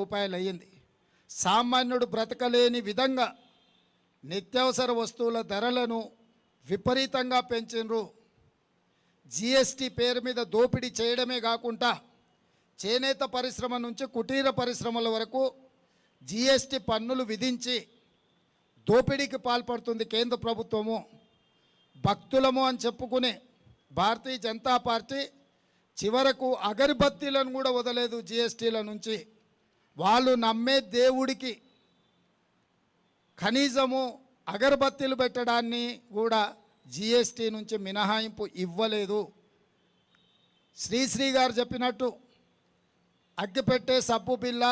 రూపాయలు అయ్యింది. సామాన్యుడు బ్రతకలేని విధంగా నిత్యావసర వస్తువుల ధరలను విపరీతంగా పెంచిండ్రు. జిఎస్టీ పేరు మీద దోపిడీ చేయడమే కాకుండా చేనేత పరిశ్రమ నుంచి కుటీర పరిశ్రమల వరకు జిఎస్టీ పన్నులు విధించి దోపిడీకి పాల్పడుతుంది కేంద్ర ప్రభుత్వము. భక్తులము అని చెప్పుకునే భారతీయ జనతా పార్టీ చివరకు అగరబత్తీలను కూడా వదలేదు జిఎస్టీల నుంచి. వాళ్ళు నమ్మే దేవుడికి కనీసము అగరబత్తీలు పెట్టడాన్ని కూడా జిఎస్టీ నుంచి మినహాయింపు ఇవ్వలేదు. శ్రీశ్రీ గారు చెప్పినట్టు అగ్గిపెట్టే సబ్బు పిల్ల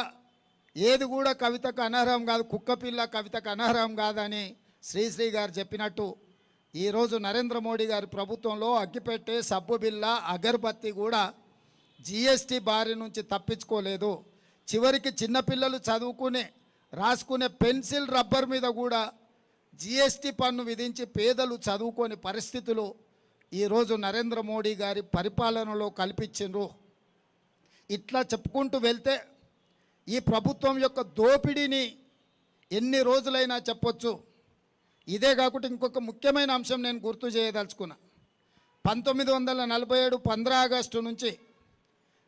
ఏది కూడా కవితకు అనర్హం కాదు, కుక్క పిల్ల కవితకు అనర్హం కాదని శ్రీశ్రీ గారు చెప్పినట్టు ఈరోజు నరేంద్ర మోడీ గారి ప్రభుత్వంలో అగ్గిపెట్టే సబ్బు బిల్ల అగరబత్తి కూడా జిఎస్టీ బారి నుంచి తప్పించుకోలేదు. చివరికి చిన్నపిల్లలు చదువుకునే రాసుకునే పెన్సిల్ రబ్బర్ మీద కూడా జిఎస్టీ పన్ను విధించి పేదలు చదువుకోని పరిస్థితులు ఈరోజు నరేంద్ర మోడీ గారి పరిపాలనలో కల్పించిండ్రు. ఇట్లా చెప్పుకుంటూ వెళ్తే ఈ ప్రభుత్వం యొక్క దోపిడీని ఎన్ని రోజులైనా చెప్పొచ్చు. ఇదే కాకుండా ఇంకొక ముఖ్యమైన అంశం నేను గుర్తు చేయదలుచుకున్నా. 1947 15 ఆగస్టు నుంచి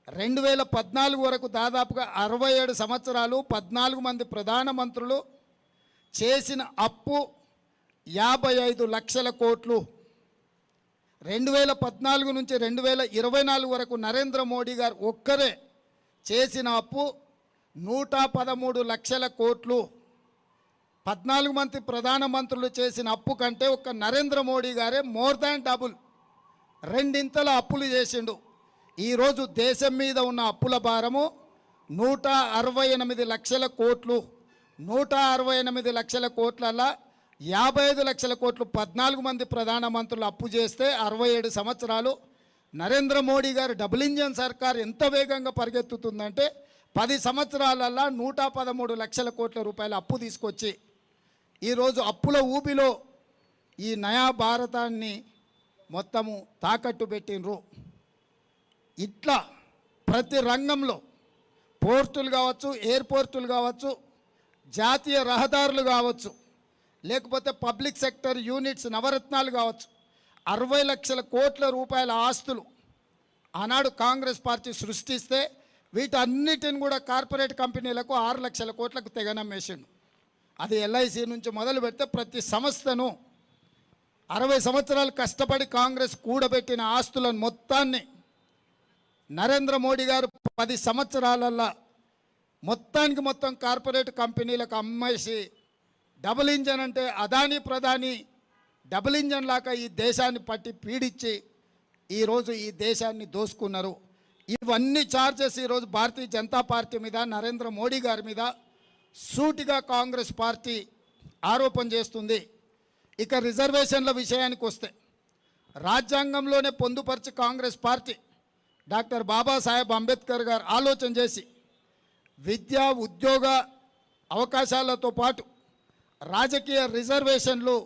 2014 వరకు దాదాపుగా 67 సంవత్సరాలు 14 మంది ప్రధానమంత్రులు చేసిన అప్పు 55 లక్షల కోట్లు. 2014 నుంచి 2024 వరకు నరేంద్ర మోడీ గారు ఒక్కరే చేసిన అప్పు 113 లక్షల కోట్లు. 14 మంది ప్రధానమంత్రులు చేసిన అప్పు కంటే ఒక్క నరేంద్ర మోడీ గారే మోర్ దాన్ డబుల్, రెండింతల అప్పులు చేసిండు. ఈరోజు దేశం మీద ఉన్న అప్పుల భారము 168 లక్షల కోట్లు. 168 లక్షల కోట్లల్లా 55 లక్షల కోట్లు 14 మంది ప్రధానమంత్రులు అప్పు చేస్తే 67 సంవత్సరాలు నరేంద్ర మోడీ గారు డబుల్ ఇంజన్ సర్కార్ ఎంత వేగంగా పరిగెత్తుతుందంటే 10 సంవత్సరాలల్లా 113 లక్షల కోట్ల రూపాయల అప్పు తీసుకొచ్చి ఈరోజు అప్పుల ఊబిలో ఈ నయా భారతాన్ని మొత్తము తాకట్టు పెట్టినరు. ఇట్లా ప్రతి రంగంలో పోర్టులు కావచ్చు, ఎయిర్పోర్టులు కావచ్చు, జాతీయ రహదారులు కావచ్చు, లేకపోతే పబ్లిక్ సెక్టర్ యూనిట్స్ నవరత్నాలు కావచ్చు, 60 లక్షల కోట్ల రూపాయల ఆస్తులు ఆనాడు కాంగ్రెస్ పార్టీ సృష్టిస్తే వీటన్నిటిని కూడా కార్పొరేట్ కంపెనీలకు 6 లక్షల కోట్లకు తెగనమ్మేసిండు. అది ఎల్ఐసి నుంచి మొదలు పెడితే ప్రతి సంస్థను 60 సంవత్సరాలు కష్టపడి కాంగ్రెస్ కూడబెట్టిన ఆస్తులను మొత్తాన్ని నరేంద్ర మోడీ గారు 10 సంవత్సరాలల్లా మొత్తానికి మొత్తం కార్పొరేట్ కంపెనీలకు అమ్మేసి డబుల్ ఇంజన్ అంటే అదానీ ప్రధాని డబుల్ ఇంజన్ లాగా ఈ దేశాన్ని పట్టి పీడించి ఈరోజు ఈ దేశాన్ని దోసుకున్నారు. ఇవన్నీ చార్జెస్ ఈరోజు భారతీయ జనతా పార్టీ మీద, నరేంద్ర మోడీ గారి మీద సూటిగా కాంగ్రెస్ పార్టీ ఆరోపణ చేస్తుంది. ఇక రిజర్వేషన్ల విషయానికి వస్తే రాజ్యాంగంలోనే పొందుపరిచి కాంగ్రెస్ పార్టీ డాక్టర్ బాబాసాహెబ్ అంబేద్కర్ గారు ఆలోచన చేసి విద్యా ఉద్యోగ అవకాశాలతో పాటు రాజకీయ రిజర్వేషన్లు